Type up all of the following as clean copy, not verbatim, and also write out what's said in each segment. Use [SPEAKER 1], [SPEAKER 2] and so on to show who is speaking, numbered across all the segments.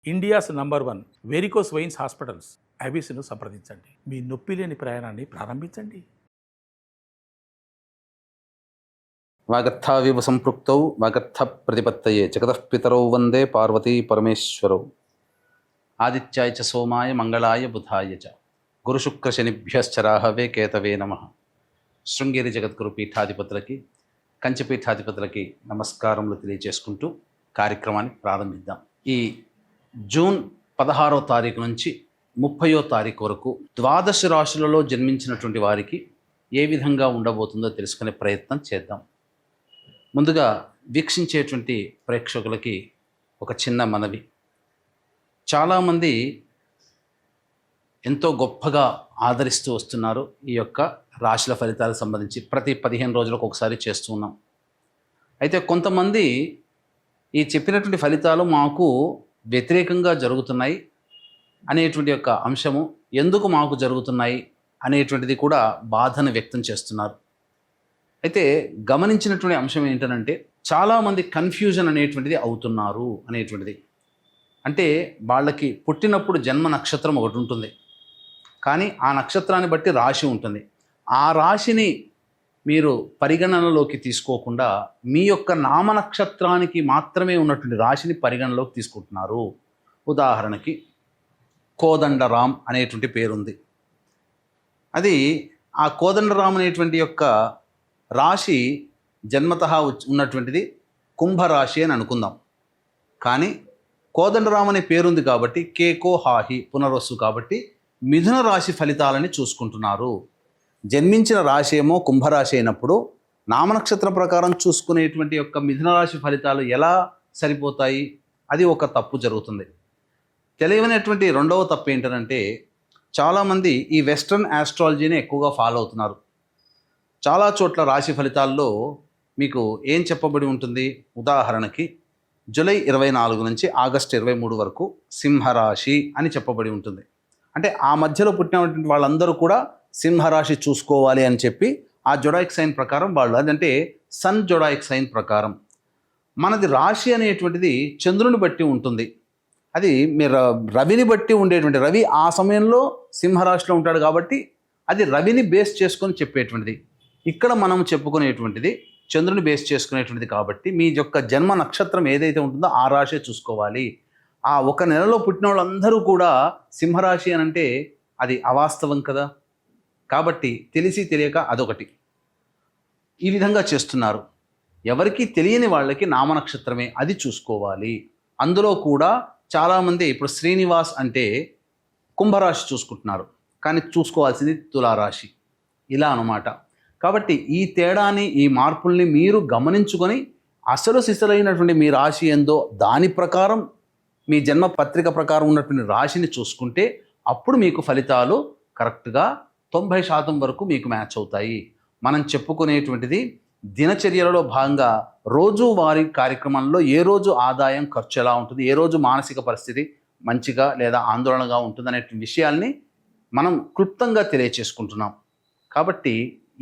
[SPEAKER 1] India's number 1 varicose veins hospitals ఐబీసీను సంప్రదించండి. మీ నొప్పి లేని ప్రయాణాన్ని ప్రారంభించండి.
[SPEAKER 2] వాగర్థావివ సంపృక్తౌ వాగర్థ ప్రతిపత్తయే జగతః పితరౌ వందే పార్వతీ పరమేశ్వరౌ. ఆదిత్యాయ చ సోమాయ మంగళాయ బుధాయ చ గురుశుక్రశనిభ్యశ్చ రాహవే కేతవే నమః. శృంగేరి జగద్గురు పీఠాధిపతులకి, కంచి పీఠాధిపతులకి నమస్కారములు తెలియజేసుకుంటూ కార్యక్రమాన్ని ప్రారంభిద్దాం. ఈ జూన్ 16వ తారీఖు నుంచి 30వ తారీఖు వరకు ద్వాదశ రాశులలో జన్మించినటువంటి వారికి ఏ విధంగా ఉండబోతుందో తెలుసుకునే ప్రయత్నం చేద్దాం. ముందుగా వీక్షించేటువంటి ప్రేక్షకులకి ఒక చిన్న మనవి. చాలామంది ఎంతో గొప్పగా ఆదరిస్తూ వస్తున్నారు ఈ యొక్క రాశుల ఫలితాలకు సంబంధించి. ప్రతి 15 రోజులకు ఒకసారి చేస్తూ ఉన్నాం. అయితే కొంతమంది ఈ చెప్పినటువంటి ఫలితాలు మాకు వ్యతిరేకంగా జరుగుతున్నాయి అనేటువంటి యొక్క అంశము, ఎందుకు మాకు జరుగుతున్నాయి అనేటువంటిది కూడా బాధను వ్యక్తం చేస్తున్నారు. అయితే గమనించినటువంటి అంశం ఏంటంటే, చాలామంది కన్ఫ్యూజన్ అనేటువంటిది అవుతున్నారు అనేటువంటిది. అంటే వాళ్ళకి పుట్టినప్పుడు జన్మ నక్షత్రం ఒకటి ఉంటుంది, కానీ ఆ నక్షత్రాన్ని బట్టి రాశి ఉంటుంది. ఆ రాశిని మీరు పరిగణనలోకి తీసుకోకుండా మీ యొక్క నామ నక్షత్రానికి మాత్రమే ఉన్నటువంటి రాశిని పరిగణలోకి తీసుకుంటున్నారు. ఉదాహరణకి కోదండరాం అనేటువంటి పేరుంది. అది ఆ కోదండరాం అనేటువంటి యొక్క రాశి జన్మతః ఉన్నటువంటిది కుంభరాశి అని అనుకుందాం. కానీ కోదండరాం అనే పేరుంది కాబట్టి కేకో హాహి పునర్వసు కాబట్టి మిథున రాశి ఫలితాలని చూసుకుంటున్నారు. జన్మించిన రాశి ఏమో కుంభరాశి అయినప్పుడు నామనక్షత్ర ప్రకారం చూసుకునేటువంటి యొక్క మిథున రాశి ఫలితాలు ఎలా సరిపోతాయి? అది ఒక తప్పు జరుగుతుంది. తెలియనటువంటి రెండవ తప్పు ఏంటంటే, చాలామంది ఈ వెస్ట్రన్ ఆస్ట్రాలజీని ఎక్కువగా ఫాలో అవుతున్నారు. చాలా చోట్ల రాశి ఫలితాల్లో మీకు ఏం చెప్పబడి ఉంటుంది? ఉదాహరణకి జూలై 24 నుంచి ఆగస్టు 23 వరకు సింహరాశి అని చెప్పబడి ఉంటుంది. అంటే ఆ మధ్యలో పుట్టినటువంటి వాళ్ళందరూ కూడా సింహరాశి చూసుకోవాలి అని చెప్పి ఆ జొడాయిక్ సైన్ ప్రకారం వాళ్ళు, అదంటే సన్ జొడాయిక్ సైన్ ప్రకారం. మనది రాశి అనేటువంటిది చంద్రుని బట్టి ఉంటుంది. అది మీరు రవిని బట్టి ఉండేటువంటి, రవి ఆ సమయంలో సింహరాశిలో ఉంటాడు కాబట్టి అది రవిని బేస్ చేసుకొని చెప్పేటువంటిది. ఇక్కడ మనం చెప్పుకునేటువంటిది చంద్రుని బేస్ చేసుకునేటువంటిది కాబట్టి మీ యొక్క జన్మ నక్షత్రం ఏదైతే ఉంటుందో ఆ రాశి చూసుకోవాలి. ఆ ఒక నెలలో పుట్టిన వాళ్ళందరూ కూడా సింహరాశి అని అంటే అది అవాస్తవం కదా. కాబట్టి తెలిసి తెలియక అదొకటి ఈ విధంగా చేస్తున్నారు. ఎవరికి తెలియని వాళ్ళకి నామనక్షత్రమే అది చూసుకోవాలి. అందులో కూడా చాలామంది ఇప్పుడు శ్రీనివాస్ అంటే కుంభరాశి చూసుకుంటున్నారు, కానీ చూసుకోవాల్సింది తులారాశి, ఇలా అన్నమాట. కాబట్టి ఈ తేడాని, ఈ మార్పుల్ని మీరు గమనించుకొని అసలు సిసలైనటువంటి మీ రాశి ఏందో దాని ప్రకారం, మీ జన్మ పత్రిక ప్రకారం ఉన్నటువంటి రాశిని చూసుకుంటే అప్పుడు మీకు ఫలితాలు కరెక్ట్గా 90% వరకు మీకు మ్యాచ్ అవుతాయి. మనం చెప్పుకునేటువంటిది దినచర్యలలో భాగంగా రోజువారీ కార్యక్రమంలో ఏ రోజు ఆదాయం, ఖర్చు ఎలా ఉంటుంది, ఏ రోజు మానసిక పరిస్థితి మంచిగా లేదా ఆందోళనగా ఉంటుంది అనే విషయాల్ని మనం క్లుప్తంగా తెలియచేసుకుంటున్నాం. కాబట్టి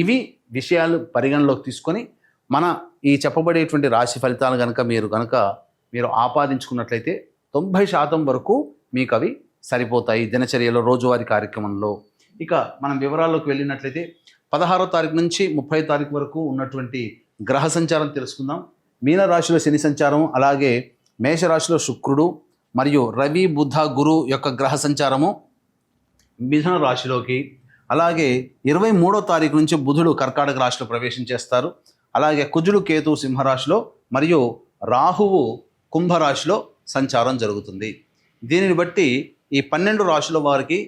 [SPEAKER 2] ఇవి విషయాలు పరిగణలోకి తీసుకొని మన ఈ చెప్పబడేటువంటి రాశి ఫలితాలు మీరు ఆపాదించుకున్నట్లయితే 90% వరకు మీకు అవి సరిపోతాయి దినచర్యలో, రోజువారీ కార్యక్రమంలో. ఇక మనం వివరాల్లోకి వెళ్ళినట్లయితే 16వ తారీఖు నుంచి 30వ తారీఖు వరకు ఉన్నటువంటి గ్రహ సంచారం తెలుసుకుందాం. మీనరాశిలో శని సంచారం, అలాగే మేషరాశిలో శుక్రుడు మరియు రవి, బుధ, గురు యొక్క గ్రహ సంచారము మిథున రాశిలోకి, అలాగే 23వ తారీఖు నుంచి బుధుడు కర్కాటక రాశిలో ప్రవేశం చేస్తారు. అలాగే కుజుడు, కేతు సింహరాశిలో మరియు రాహువు కుంభరాశిలో సంచారం జరుగుతుంది. దీనిని బట్టి ఈ 12 రాశుల వారికి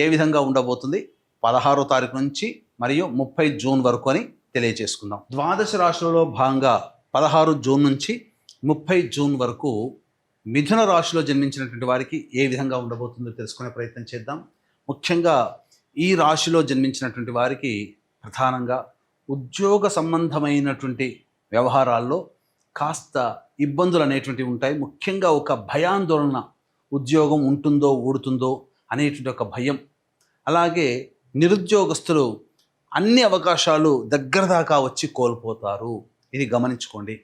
[SPEAKER 2] ఏ విధంగా ఉండబోతుంది 16వ తారీఖు నుంచి మరియు 30 జూన్ వరకు అని తెలియజేసుకుందాం. ద్వాదశ రాశులలో భాగంగా 16 జూన్ నుంచి 30 జూన్ వరకు మిథున రాశిలో జన్మించినటువంటి వారికి ఏ విధంగా ఉండబోతుందో తెలుసుకునే ప్రయత్నం చేద్దాం. ముఖ్యంగా ఈ రాశిలో జన్మించినటువంటి వారికి ప్రధానంగా ఉద్యోగ సంబంధమైనటువంటి వ్యవహారాల్లో కాస్త ఇబ్బందులు అనేటువంటివి ఉంటాయి. ముఖ్యంగా ఒక భయాందోళన, ఉద్యోగం ఉంటుందో ఊడుతుందో అనేటువంటి ఒక భయం. అలాగే నిరుద్యోగస్తులు అన్ని అవకాశాలు దగ్గర దాకా వచ్చి కోల్పోతారు, ఇది గమనించుకోండి.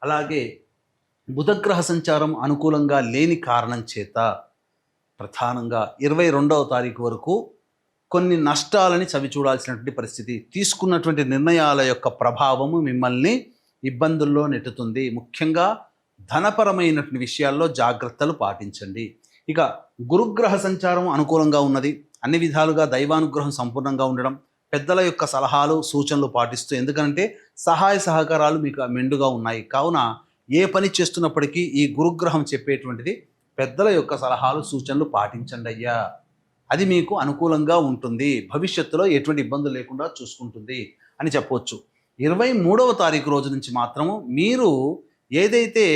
[SPEAKER 2] అలాగే బుధగ్రహ సంచారం అనుకూలంగా లేని కారణం చేత ప్రధానంగా 22వ తారీఖు వరకు కొన్ని నష్టాలని చవిచూడాల్సినటువంటి పరిస్థితి. తీసుకున్నటువంటి నిర్ణయాల యొక్క ప్రభావము మిమ్మల్ని ఇబ్బందుల్లో నెట్టుతుంది. ముఖ్యంగా ధనపరమైనటువంటి విషయాల్లో జాగ్రత్తలు పాటించండి. ఇక గురుగ్రహ సంచారం అనుకూలంగా ఉన్నది. అన్ని విధాలుగా దైవానుగ్రహం సంపూర్ణంగా ఉండడం, పెద్దల యొక్క సలహాలు సూచనలు పాటిస్తూ, ఎందుకంటే సహాయ సహకారాలు మీకు మెండుగా ఉన్నాయి. కావున ఏ పని చేస్తున్నప్పటికీ ఈ గురుగ్రహం చెప్పేటువంటిది పెద్దల యొక్క సలహాలు సూచనలు పాటించండి అయ్యా, అది మీకు అనుకూలంగా ఉంటుంది, భవిష్యత్తులో ఎటువంటి ఇబ్బందులు లేకుండా చూసుకుంటుంది అని చెప్పవచ్చు. 23వ తారీఖు రోజు నుంచి మాత్రము మీరు ఏదైతే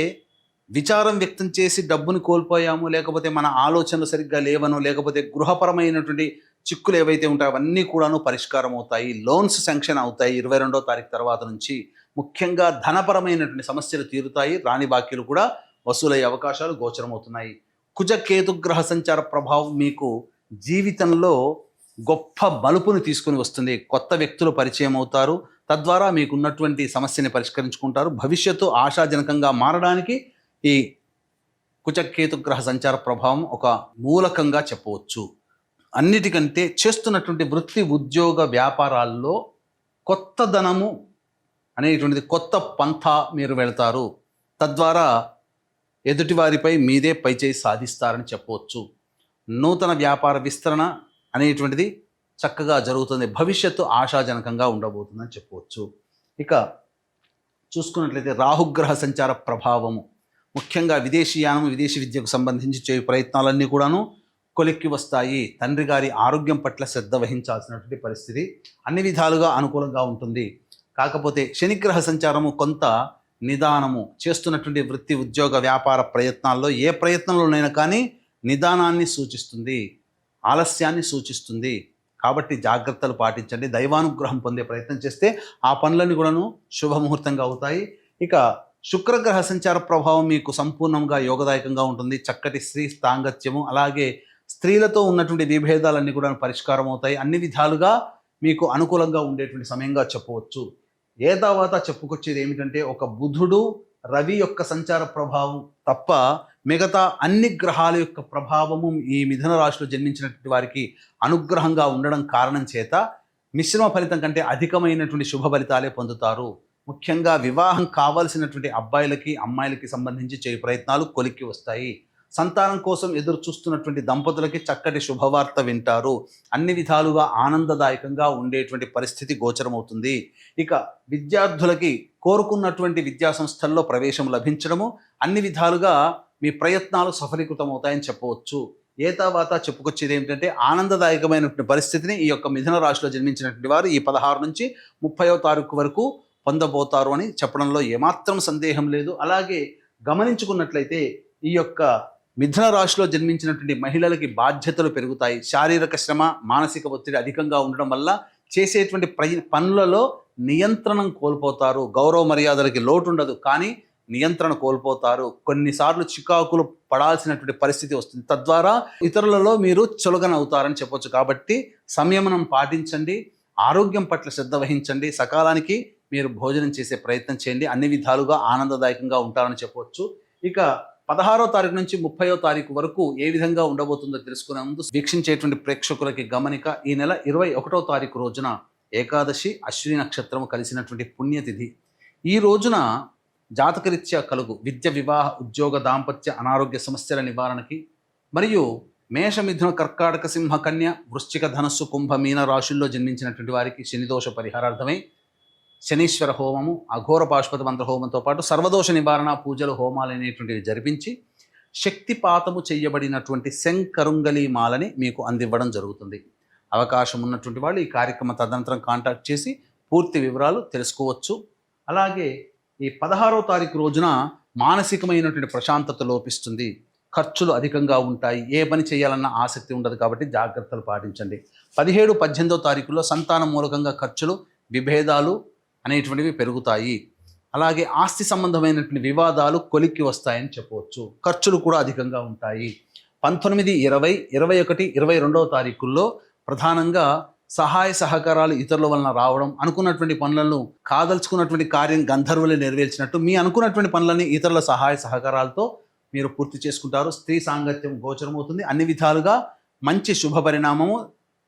[SPEAKER 2] విచారం వ్యక్తం చేసి డబ్బుని కోల్పోయాము, లేకపోతే మన ఆలోచనలు సరిగ్గా లేవను, లేకపోతే గృహపరమైనటువంటి చిక్కులు ఏవైతే ఉంటాయో అవన్నీ కూడాను పరిష్కారం అవుతాయి. లోన్స్ శాంక్షన్ అవుతాయి 22వ తారీఖు తర్వాత నుంచి. ముఖ్యంగా ధనపరమైనటువంటి సమస్యలు తీరుతాయి. రాణి బాకీలు కూడా వసూలయ్యే అవకాశాలు గోచరమవుతున్నాయి. కుజ కేతుగ్రహ సంచార ప్రభావం మీకు జీవితంలో గొప్ప మలుపుని తీసుకుని వస్తుంది. కొత్త వ్యక్తులు పరిచయం అవుతారు. తద్వారా మీకున్నటువంటి సమస్యని పరిష్కరించుకుంటారు. భవిష్యత్తు ఆశాజనకంగా మారడానికి ఈ కుజకేతుగ్రహ సంచార ప్రభావం ఒక మూలకంగా చెప్పవచ్చు. అన్నిటికంటే చేస్తున్నటువంటి వృత్తి ఉద్యోగ వ్యాపారాల్లో కొత్త ధనము అనేటువంటిది, కొత్త పంథా మీరు వెళ్తారు. తద్వారా ఎదుటివారిపై మీదే పైచేయి సాధిస్తారని చెప్పవచ్చు. నూతన వ్యాపార విస్తరణ అనేటువంటిది చక్కగా జరుగుతుంది. భవిష్యత్తు ఆశాజనకంగా ఉండబోతుందని చెప్పవచ్చు. ఇక చూసుకున్నట్లయితే రాహుగ్రహ సంచార ప్రభావము ముఖ్యంగా విదేశీయానం, విదేశీ విద్యకు సంబంధించి చేయు ప్రయత్నాలన్నీ కూడాను కొలిక్కి వస్తాయి. తండ్రి గారి ఆరోగ్యం పట్ల శ్రద్ధ వహించాల్సినటువంటి పరిస్థితి అన్ని విధాలుగా అనుకూలంగా ఉంటుంది. కాకపోతే శనిగ్రహ సంచారము కొంత నిదానము, చేస్తున్నటువంటి వృత్తి ఉద్యోగ వ్యాపార ప్రయత్నాల్లో ఏ ప్రయత్నంలోనైనా కానీ నిదానాన్ని సూచిస్తుంది, ఆలస్యాన్ని సూచిస్తుంది. కాబట్టి జాగ్రత్తలు పాటించండి. దైవానుగ్రహం పొందే ప్రయత్నం చేస్తే ఆ పనులన్నీ కూడాను శుభముహూర్తంగా అవుతాయి. ఇక శుక్రగ్రహ సంచార ప్రభావం మీకు సంపూర్ణంగా యోగదాయకంగా ఉంటుంది. చక్కటి స్త్రీ సాంగత్యము, అలాగే స్త్రీలతో ఉన్నటువంటి విభేదాలన్నీ కూడా పరిష్కారం అవుతాయి. అన్ని విధాలుగా మీకు అనుకూలంగా ఉండేటువంటి సమయంగా చెప్పవచ్చు. ఏ తర్వాత చెప్పుకొచ్చేది ఏమిటంటే, ఒక బుధుడు రవి యొక్క సంచార ప్రభావం తప్ప మిగతా అన్ని గ్రహాల యొక్క ప్రభావము ఈ మిథున రాశిలో జన్మించినటువంటి వారికి అనుగ్రహంగా ఉండడం కారణం చేత మిశ్రమ ఫలితం కంటే అధికమైనటువంటి శుభ ఫలితాలే పొందుతారు. ముఖ్యంగా వివాహం కావాల్సినటువంటి అబ్బాయిలకి అమ్మాయిలకి సంబంధించి చేయు ప్రయత్నాలు కొలిక్కి వస్తాయి. సంతానం కోసం ఎదురు చూస్తున్నటువంటి దంపతులకి చక్కటి శుభవార్త వింటారు. అన్ని విధాలుగా ఆనందదాయకంగా ఉండేటువంటి పరిస్థితి గోచరమవుతుంది. ఇక విద్యార్థులకి కోరుకున్నటువంటి విద్యా సంస్థల్లో ప్రవేశం లభించడము, అన్ని విధాలుగా మీ ప్రయత్నాలు సఫలీకృతం అవుతాయని చెప్పవచ్చు. ఏ తర్వాత చెప్పుకొచ్చేది ఏమిటంటే, ఆనందదాయకమైనటువంటి పరిస్థితిని ఈ యొక్క మిథున రాశిలో జన్మించినటువంటి వారు ఈ 16 నుంచి 30వ తారీఖు వరకు పొందబోతారు అని చెప్పడంలో ఏమాత్రం సందేహం లేదు. అలాగే గమనించుకున్నట్లయితే ఈ యొక్క మిథున రాశిలో జన్మించినటువంటి మహిళలకి బాధ్యతలు పెరుగుతాయి. శారీరక శ్రమ, మానసిక ఒత్తిడి అధికంగా ఉండడం వల్ల చేసేటువంటి పనులలో నియంత్రణం కోల్పోతారు. గౌరవ మర్యాదలకి లోటు ఉండదు, కానీ నియంత్రణ కోల్పోతారు. కొన్నిసార్లు చికాకులు పడాల్సినటువంటి పరిస్థితి వస్తుంది. తద్వారా ఇతరులలో మీరు చులకనవుతారని చెప్పొచ్చు. కాబట్టి సంయమనం పాటించండి, ఆరోగ్యం పట్ల శ్రద్ధ వహించండి, సకాలానికి మీరు భోజనం చేసే ప్రయత్నం చేయండి. అన్ని విధాలుగా ఆనందదాయకంగా ఉంటారని చెప్పవచ్చు. ఇక 16వ తారీఖు నుంచి 30వ తారీఖు వరకు ఏ విధంగా ఉండబోతుందో తెలుసుకునే ముందు వీక్షించేటువంటి ప్రేక్షకులకి గమనిక. ఈ నెల 21వ తారీఖు రోజున ఏకాదశి, అశ్విని నక్షత్రము కలిసినటువంటి పుణ్యతిథి. ఈ రోజున జాతకరీత్యా కలుగు విద్య, వివాహ, ఉద్యోగ, దాంపత్య, అనారోగ్య సమస్యల నివారణకి మరియు మేష, మిథున, కర్కాటక, సింహ, కన్య, వృశ్చిక, ధనస్సు, కుంభ, మీన రాశుల్లో జన్మించినటువంటి వారికి శనిదోష పరిహారార్థమై శనీశ్వర హోమము, అఘోర పాశుపత మంత్ర హోమంతో పాటు సర్వదోష నివారణ పూజలు, హోమాలు అనేటువంటివి జరిపించి శక్తిపాతము చేయబడినటువంటి శంకరుంగలి మాలని మీకు అందివ్వడం జరుగుతుంది. అవకాశం ఉన్నటువంటి వాళ్ళు ఈ కార్యక్రమం తదనంతరం కాంటాక్ట్ చేసి పూర్తి వివరాలు తెలుసుకోవచ్చు. అలాగే ఈ 16వ తారీఖు రోజున మానసికమైనటువంటి ప్రశాంతత లోపిస్తుంది. ఖర్చులు అధికంగా ఉంటాయి. ఏ పని చేయాలన్న ఆసక్తి ఉండదు. కాబట్టి జాగ్రత్తలు పాటించండి. 17, 18వ తారీఖుల్లో సంతానం మూలకంగా ఖర్చులు, విభేదాలు అనేటువంటివి పెరుగుతాయి. అలాగే ఆస్తి సంబంధమైనటువంటి వివాదాలు కొలిక్కి వస్తాయని చెప్పవచ్చు. ఖర్చులు కూడా అధికంగా ఉంటాయి. 19, 20, 21, 22వ తారీఖుల్లో ప్రధానంగా సహాయ సహకారాలు ఇతరుల వలన రావడం, అనుకున్నటువంటి పనులను కాదలుచుకున్నటువంటి కార్యం గంధర్వులే నెరవేర్చినట్టు మీ అనుకున్నటువంటి పనులని ఇతరుల సహాయ సహకారాలతో మీరు పూర్తి చేసుకుంటారు. స్త్రీ సాంగత్యం గోచరమవుతుంది. అన్ని విధాలుగా మంచి శుభ పరిణామము.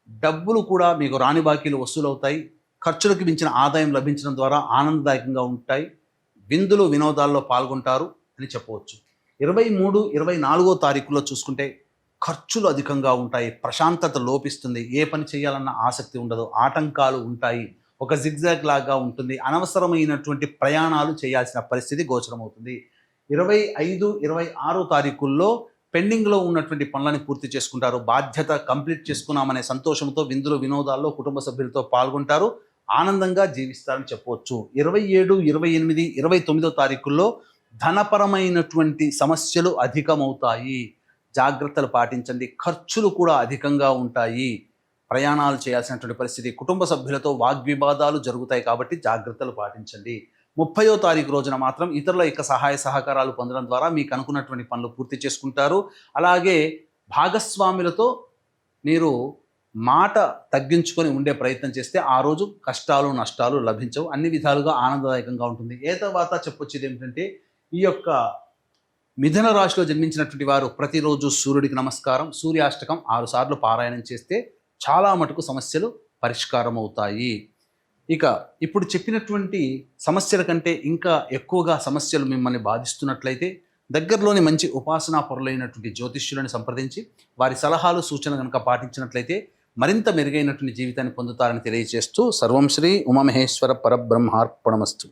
[SPEAKER 2] డబ్బులు కూడా మీకు రాని బాకీలు వసూలవుతాయి. ఖర్చులకు మించిన ఆదాయం లభించడం ద్వారా ఆనందదాయకంగా ఉంటాయి. విందులు వినోదాల్లో పాల్గొంటారు అని చెప్పవచ్చు. 23, 24 తారీఖులో చూసుకుంటే ఖర్చులు అధికంగా ఉంటాయి. ప్రశాంతత లోపిస్తుంది. ఏ పని చేయాలన్న ఆసక్తి ఉండదు. ఆటంకాలు ఉంటాయి. ఒక జిగ్జాగ్ లాగా ఉంటుంది. అనవసరమైనటువంటి ప్రయాణాలు చేయాల్సిన పరిస్థితి గోచరమవుతుంది. 25, 26 తారీఖుల్లో పెండింగ్లో ఉన్నటువంటి పనులని పూర్తి చేసుకుంటారు. బాధ్యత కంప్లీట్ చేసుకున్నామనే సంతోషంతో విందులు వినోదాల్లో కుటుంబ సభ్యులతో పాల్గొంటారు. ఆనందంగా జీవిస్తారని చెప్పవచ్చు. 27, 28, 29 తారీఖుల్లో ధనపరమైనటువంటి సమస్యలు అధికమవుతాయి. జాగ్రత్తలు పాటించండి. ఖర్చులు కూడా అధికంగా ఉంటాయి. ప్రయాణాలు చేయాల్సినటువంటి పరిస్థితి, కుటుంబ సభ్యులతో వాగ్వివాదాలు జరుగుతాయి కాబట్టి జాగ్రత్తలు పాటించండి. 30వ తారీఖు రోజున మాత్రం ఇతరుల యొక్క సహాయ సహకారాలు పొందడం ద్వారా మీకు అనుకున్నటువంటి పనులు పూర్తి చేసుకుంటారు. అలాగే భాగస్వాములతో మీరు మాట తగ్గించుకొని ఉండే ప్రయత్నం చేస్తే ఆ రోజు కష్టాలు నష్టాలు లభించవు. అన్ని విధాలుగా ఆనందదాయకంగా ఉంటుంది. ఏ తర్వాత చెప్పొచ్చేది ఏమిటంటే, ఈ యొక్క మిథున రాశిలో జన్మించినటువంటి వారు ప్రతిరోజు సూర్యుడికి నమస్కారం, సూర్యాష్టకం 6 సార్లు పారాయణం చేస్తే చాలా మటుకు సమస్యలు పరిష్కారం అవుతాయి. ఇక ఇప్పుడు చెప్పినటువంటి సమస్యల కంటే ఇంకా ఎక్కువగా సమస్యలు మిమ్మల్ని బాధిస్తున్నట్లయితే దగ్గరలోని మంచి ఉపాసనా పరులైనటువంటి జ్యోతిష్యులను సంప్రదించి వారి సలహాలు సూచనలు కనుక పాటించినట్లయితే మరింత మెరుగైనటువంటి జీవితాన్ని పొందుతారని తెలియజేస్తూ సర్వం శ్రీ ఉమామహేశ్వర పరబ్రహ్మార్పణమస్తు.